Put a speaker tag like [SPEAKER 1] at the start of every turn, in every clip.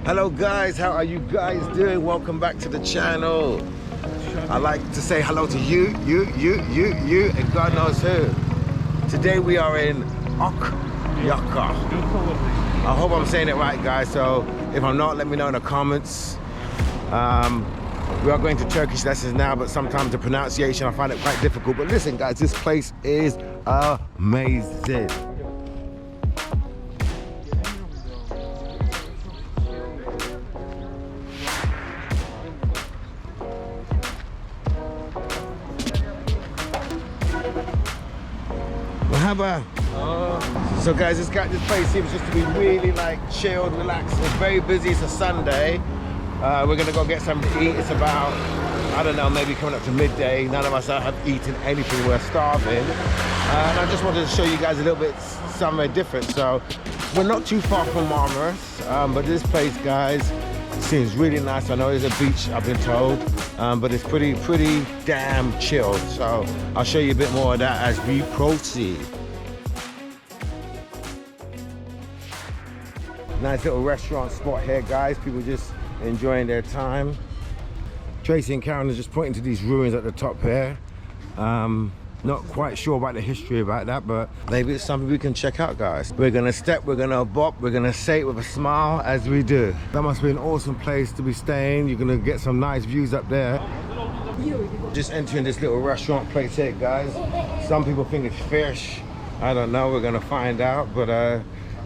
[SPEAKER 1] Hello guys, how are you guys doing? Welcome back to the channel. I like to say hello to you, and God knows who. Today we are in Akyaka. I hope I'm saying it right, guys, so if I'm not, let me know in the comments. We are going to Turkish lessons now, but sometimes the pronunciation, I find it quite difficult. But listen guys, this place is amazing. So guys, this place seems just to be really like chilled, relaxed. It's very busy. It's a Sunday. We're gonna go get something to eat. It's about, I don't know, maybe coming up to midday. None of us have eaten anything. We're starving. And I just wanted to show you guys a little bit somewhere different. So we're not too far from Marmaris, but this place, guys, seems really nice. I know there's a beach, I've been told, but it's pretty damn chilled. So I'll show you a bit more of that as we proceed. Nice little restaurant spot here, guys. People just enjoying their time. Tracy and Karen are just pointing to these ruins at the top here. Not quite sure about the history about that, but maybe it's something we can check out, guys. We're gonna step, we're gonna bop, we're gonna say it with a smile as we do. That must be an awesome place to be staying. You're gonna get some nice views up there. Just entering this little restaurant place here, guys. Some people think it's fish. I don't know, we're gonna find out, but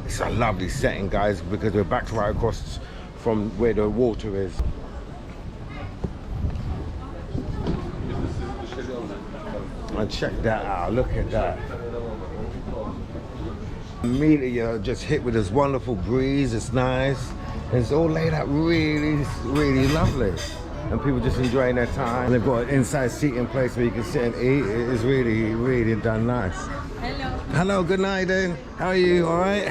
[SPEAKER 1] it's a lovely setting, guys, because we're back right across from where the water is. And check that out, look at that. Immediately you're just hit with this wonderful breeze, it's nice. And it's all laid out really lovely. And people just enjoying their time. And they've got an inside seating place where you can sit and eat. It is really done nice.
[SPEAKER 2] Hello.
[SPEAKER 1] Hello, good night, then. How are you, all right?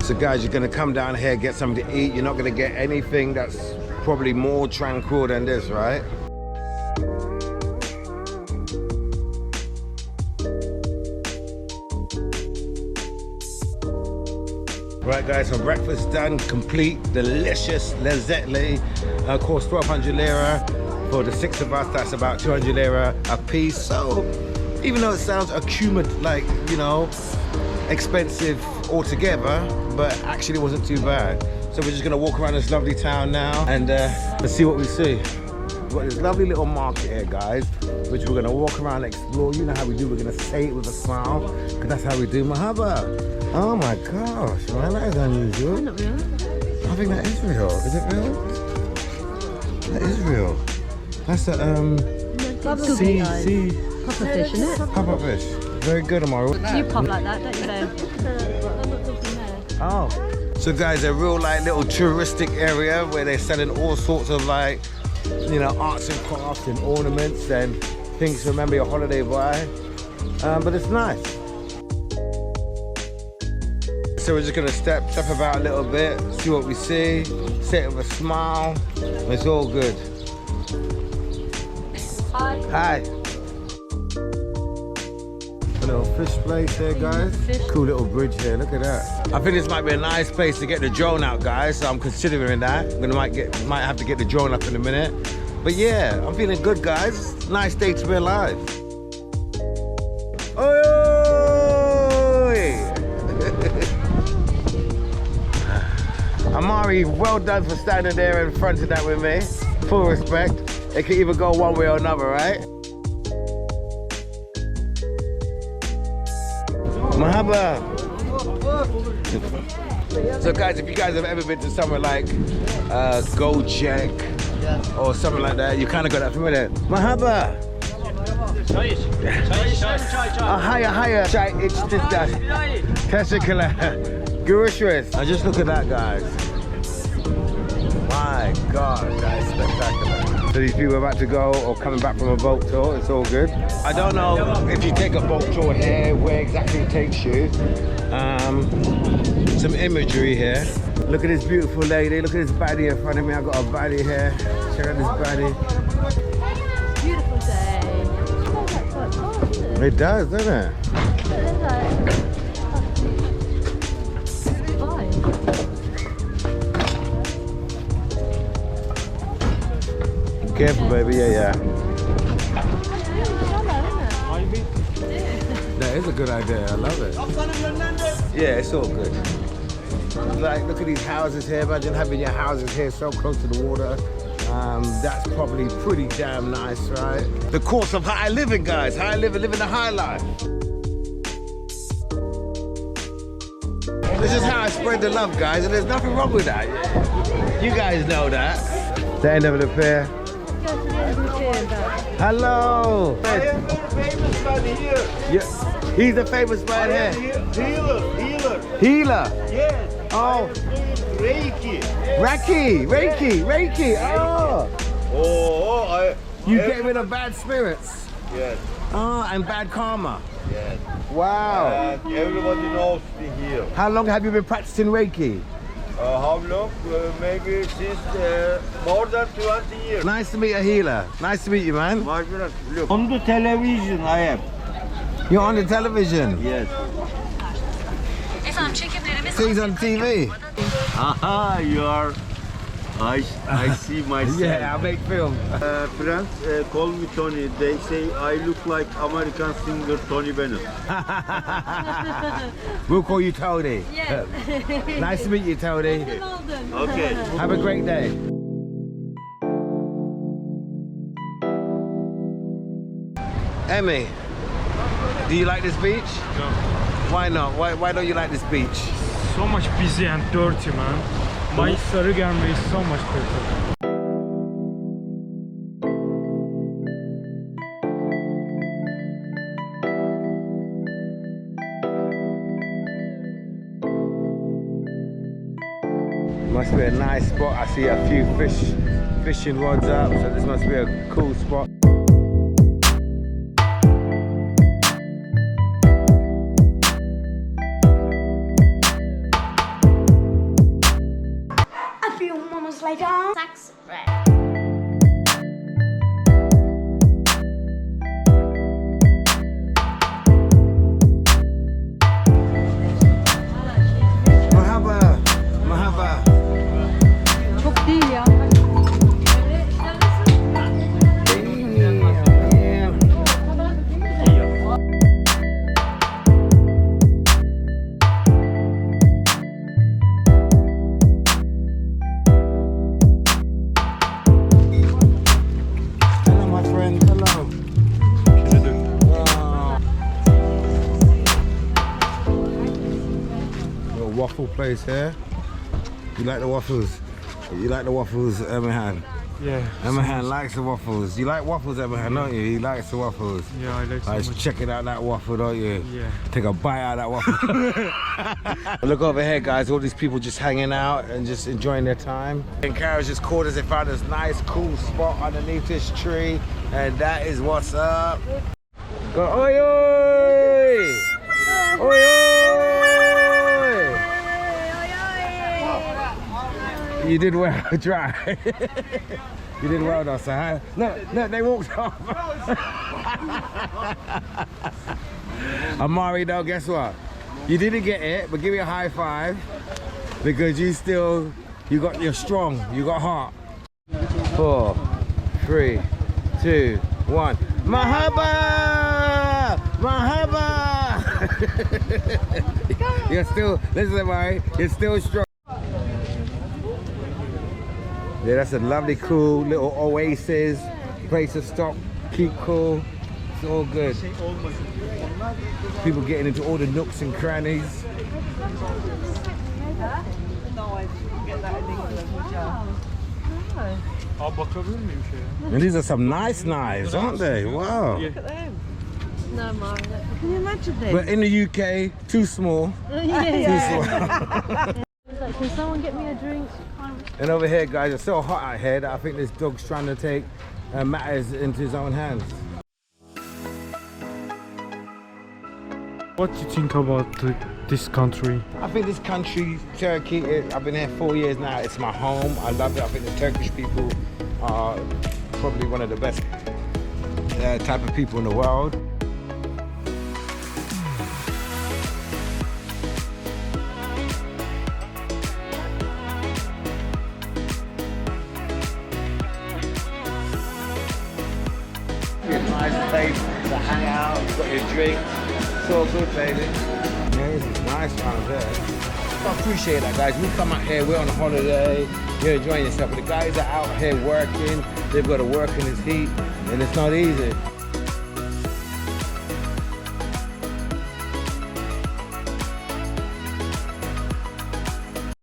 [SPEAKER 1] So guys, you're gonna come down here, get something to eat. You're not gonna get anything that's probably more tranquil than this, right? Right guys, so breakfast done, complete, delicious, lezzetli. Cost 1,200 lira. For the 6 of us, that's about 200 lira a piece. So even though it sounds like, you know, expensive altogether, but actually it wasn't too bad. So we're just gonna walk around this lovely town now and let's see what we see. We've got this lovely little market here, guys, which we're gonna walk around and explore. You know how we do, we're gonna say it with a smile, because that's how we do. Mahaba. Oh my gosh, man, that is unusual.
[SPEAKER 2] Not real.
[SPEAKER 1] I think that is real. Is it real? That is real. That's a
[SPEAKER 2] Puffer fish, isn't it?
[SPEAKER 1] pop-up fish. Very good, Amara.
[SPEAKER 2] You pop like that, don't you, babe?
[SPEAKER 1] Oh. So guys, a real like little touristic area where they're selling all sorts of like, you know, arts and crafts and ornaments and things to remember your holiday by. But it's nice. So we're just gonna step about a little bit, see what we see, sit with a smile. It's all good.
[SPEAKER 2] Hi.
[SPEAKER 1] Hi. A little fish place here, guys. Cool little bridge here, look at that. I think this might be a nice place to get the drone out, guys, so I'm considering that. Might have to get the drone up in a minute. But yeah, I'm feeling good, guys. Nice day to be alive. Oi, oi. Amari, well done for standing there in front of that with me. Full respect. It can either go one way or another, right? Mahaba. So guys, if you guys have ever been to somewhere like Gojek or something like that, you kind of got that familiar. Mahaba. Hiya. Chai içtik that. Teşekkürler. Görüşürüz. Now just look at that, guys. My God, that is spectacular. So these people are about to go or coming back from a boat tour, it's all good. I don't know if you take a boat tour here, where exactly it takes you. Some imagery here. Look at this beautiful lady, look at this baddie in front of me. I got a baddie here. Check out this baddie.
[SPEAKER 2] Beautiful day.
[SPEAKER 1] It does, doesn't it? Careful, baby. Yeah. That is a good idea. I love it. Yeah, it's all good. Like, look at these houses here. Imagine having your houses here so close to the water. That's probably pretty damn nice, right? The course of high living, guys. High living, living the high life. This is how I spread the love, guys, and there's nothing wrong with that. You guys know that. The end of the pier. Hello.
[SPEAKER 3] I am very famous man here.
[SPEAKER 1] Yeah. He's the famous man here.
[SPEAKER 3] Healer.
[SPEAKER 1] Healer.
[SPEAKER 3] Yes.
[SPEAKER 1] Oh.
[SPEAKER 3] Reiki.
[SPEAKER 1] Reiki. Oh.
[SPEAKER 3] Oh,
[SPEAKER 1] You get rid of bad spirits.
[SPEAKER 3] Yes.
[SPEAKER 1] Oh, and bad karma.
[SPEAKER 3] Yes.
[SPEAKER 1] Wow.
[SPEAKER 3] And everybody knows me here.
[SPEAKER 1] How long have you been practicing Reiki?
[SPEAKER 3] How long? Maybe since more than 20 years.
[SPEAKER 1] Nice to meet a healer. Nice to meet you, man.
[SPEAKER 3] My friend, look. On the television, I am.
[SPEAKER 1] You're on the television.
[SPEAKER 3] Yes.
[SPEAKER 1] See, he's on TV.
[SPEAKER 3] Aha, you are. I see myself.
[SPEAKER 1] Yeah, I make film.
[SPEAKER 3] Friends call me Tony. They say I look like American singer Tony Bennett.
[SPEAKER 1] We'll call you Tony.
[SPEAKER 2] Yeah.
[SPEAKER 1] Nice to meet you, Tony.
[SPEAKER 3] Okay.
[SPEAKER 1] Have a great day. Emmy, do you like this beach?
[SPEAKER 4] No.
[SPEAKER 1] Why not? Why don't you like this beach?
[SPEAKER 4] So much busy and dirty, man. My Sarıgerme is so much dirty.
[SPEAKER 1] Must be a nice spot. I see a few fishing rods up, so this must be a cool spot.
[SPEAKER 5] A few moments later, sex red.
[SPEAKER 1] Merhaba.
[SPEAKER 2] Çok değil ya.
[SPEAKER 1] Hello, my friend. Hello. Wow. Little waffle place here. You like the waffles? You like the waffles, Emahan?
[SPEAKER 4] Yeah.
[SPEAKER 1] Emahan likes the waffles. You like waffles, Emahan, don't you? He likes the waffles.
[SPEAKER 4] Yeah, I like so
[SPEAKER 1] Let's
[SPEAKER 4] much.
[SPEAKER 1] check it out, that waffle, don't you?
[SPEAKER 4] Yeah.
[SPEAKER 1] Take a bite out of that waffle. Look over here, guys. All these people just hanging out and just enjoying their time. And Kara's just called us. They found this nice, cool spot underneath this tree. And that is what's up. Go, oi, oi! Oi, oi! You did well, try. You did well, though, sir. No, they walked off. Amari, though, guess what? You didn't get it, but give me a high five because you're strong. You got heart. 4, 3, 2, 1. Mahaba! Mahaba! You're still, listen, Amari, you're still strong. Yeah, that's a lovely, cool little oasis. Place to stop, keep cool. It's all good. People getting into all the nooks and crannies.
[SPEAKER 4] Bakabilir miyim şeye?
[SPEAKER 1] And these are some nice knives, aren't they? Wow.
[SPEAKER 2] No, Mara. Can you imagine this?
[SPEAKER 1] But in the UK, too small. Too small.
[SPEAKER 2] Can someone get me a drink?
[SPEAKER 1] And over here, guys, it's so hot out here that I think this dog's trying to take matters into his own hands.
[SPEAKER 4] What do you think about this country?
[SPEAKER 1] I think this country, Turkey, I've been here 4 years now. It's my home. I love it. I think the Turkish people are probably one of the best type of people in the world. nice place to hang out, got your drink. It's all good, baby. Yeah, this is nice around here. I appreciate that, guys. We come out here, we're on a holiday, you're enjoying yourself. But the guys are out here working, they've got to work in this heat, and it's not easy.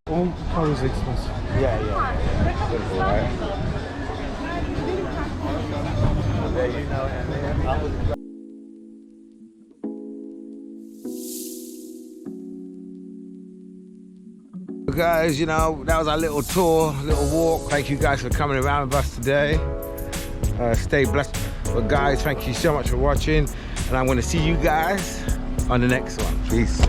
[SPEAKER 4] All cars expensive.
[SPEAKER 1] Yeah. Beautiful, right? There you know, and guys, you know, that was our little tour, little walk. Thank you guys for coming around with us today. Stay blessed. But guys, thank you so much for watching, and I'm going to see you guys on the next one. Peace.